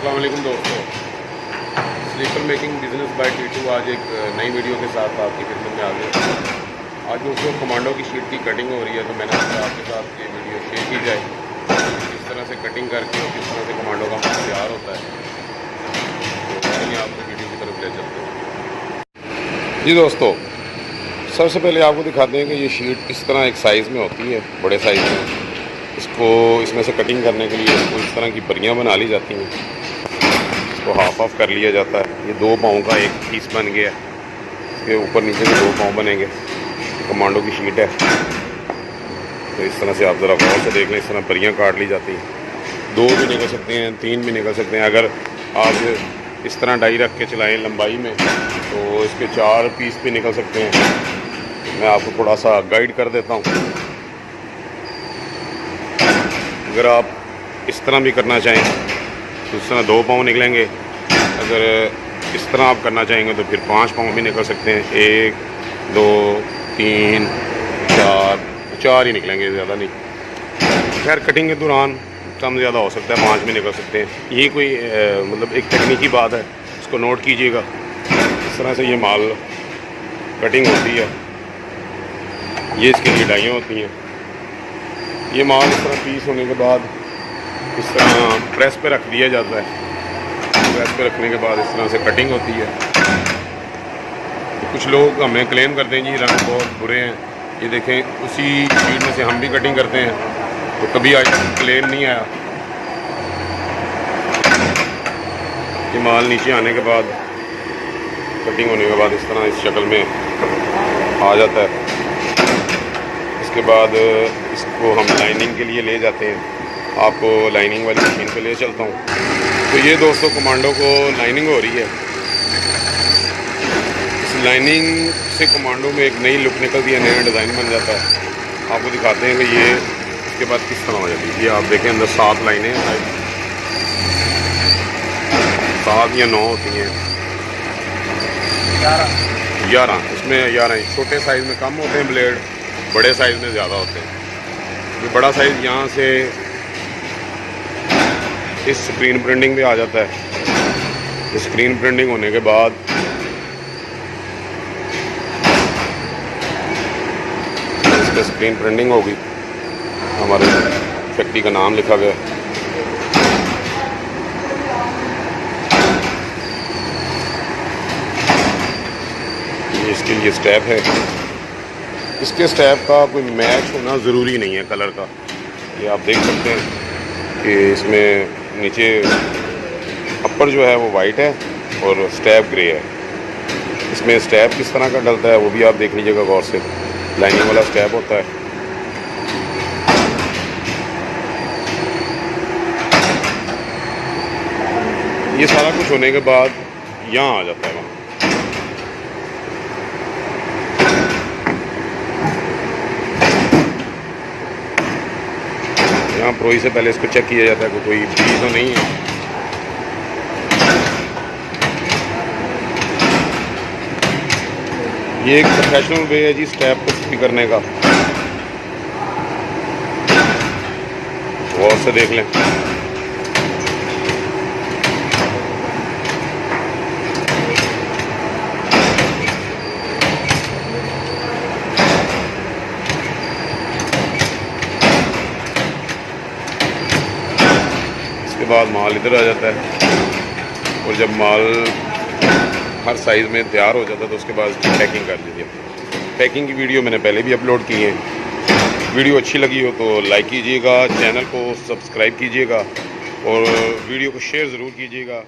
अस्सलाम वालेकुम दोस्तों, स्लीपर मेकिंग बिजनेस बाय टीटू आज एक नई वीडियो के साथ आपकी खिदमत में आ गए। आज दोस्तों कमांडो की शीट की कटिंग हो रही है, तो मैंने सोचा आपके साथ ये वीडियो शेयर की जाए किस तरह से कटिंग करके और किस तरह से कमांडो का माल तैयार होता है। तो चलिए आपको वीडियो की तरफ ले चलते हैं। जी दोस्तों, सबसे पहले आपको दिखाते हैं कि ये शीट किस तरह एक साइज़ में होती है, बड़े साइज़ में। इसको इसमें से कटिंग करने के लिए इसको इस तरह की बरियाँ बना ली जाती हैं। इसको हाफ ऑफ कर लिया जाता है। ये 2 पाँव का एक पीस बन गया, इसके ऊपर नीचे के 2 पाँव बनेंगे। कमांडो की शीट है, तो इस तरह से आप ज़रा गौर से देख लें। इस तरह बरियाँ काट ली जाती हैं। 2 भी निकल सकते हैं, 3 भी निकल सकते हैं। अगर आप इस तरह डाई रख के चलाएँ लंबाई में, तो इसके 4 पीस भी निकल सकते हैं। मैं आपको थोड़ा सा गाइड कर देता हूँ। अगर आप इस तरह भी करना चाहें तो इस तरह 2 पाँव निकलेंगे। अगर इस तरह आप करना चाहेंगे तो फिर 5 पाँव भी निकल सकते हैं। 1 2 3 4 ही निकलेंगे, ज़्यादा नहीं। खैर कटिंग के दौरान कम ज़्यादा हो सकता है, 5 भी निकल सकते हैं। ये कोई मतलब एक तकनीकी बात है, इसको नोट कीजिएगा। इस तरह से ये माल कटिंग होती है। ये इसकी लिडाइयाँ होती हैं। ये माल इस तरह पीस होने के बाद इस तरह प्रेस पे रख दिया जाता है। प्रेस पे रखने के बाद इस तरह से कटिंग होती है। कुछ लोग हमें क्लेम करते हैं जी रंग बहुत बुरे हैं। ये देखें, उसी शीट में से हम भी कटिंग करते हैं, तो कभी आज तक क्लेम नहीं आया। ये माल नीचे आने के बाद कटिंग होने के बाद इस तरह इस शक्ल में आ जाता है। इसके बाद इसको हम लाइनिंग के लिए ले जाते हैं। आपको लाइनिंग वाली मशीन पे ले चलता हूँ। तो ये दोस्तों कमांडो को लाइनिंग हो रही है। इस लाइनिंग से कमांडो में एक नई लुक निकलती है, नया डिज़ाइन बन जाता है। आपको दिखाते हैं कि ये इसके बाद किस तरह हो जाती है। ये आप देखें, अंदर 7 लाइनें हैं, 7 या 9 होती हैं। 11 इसमें 11। छोटे साइज़ में कम होते हैं ब्लेड, बड़े साइज़ में ज़्यादा होते हैं। ये बड़ा साइज़ यहाँ से इस स्क्रीन प्रिंटिंग पे आ जाता है। स्क्रीन प्रिंटिंग होने के बाद इस पर स्क्रीन प्रिंटिंग होगी। हमारे फैक्ट्री का नाम लिखा गया। ये इसके लिए स्टेप है। इसके स्टेप का कोई मैच होना ज़रूरी नहीं है कलर का। ये आप देख सकते हैं कि इसमें नीचे अपर जो है वो वाइट है और स्टेप ग्रे है। इसमें स्टेप किस तरह का डलता है वो भी आप देख लीजिएगा गौर से। लाइनिंग वाला स्टेप होता है। ये सारा कुछ होने के बाद यहाँ आ जाता है। वहाँ यहाँ प्रोई से पहले इसको चेक किया जाता है कि कोई बीज तो नहीं है। ये एक प्रोफेशनल वे है जी स्टेप को फिट करने का। गौर से देख लें। इसके बाद माल इधर आ जाता है, और जब माल हर साइज़ में तैयार हो जाता है तो उसके बाद पैकिंग कर दीजिए। पैकिंग की वीडियो मैंने पहले भी अपलोड की है। वीडियो अच्छी लगी हो तो लाइक कीजिएगा, चैनल को सब्सक्राइब कीजिएगा और वीडियो को शेयर ज़रूर कीजिएगा।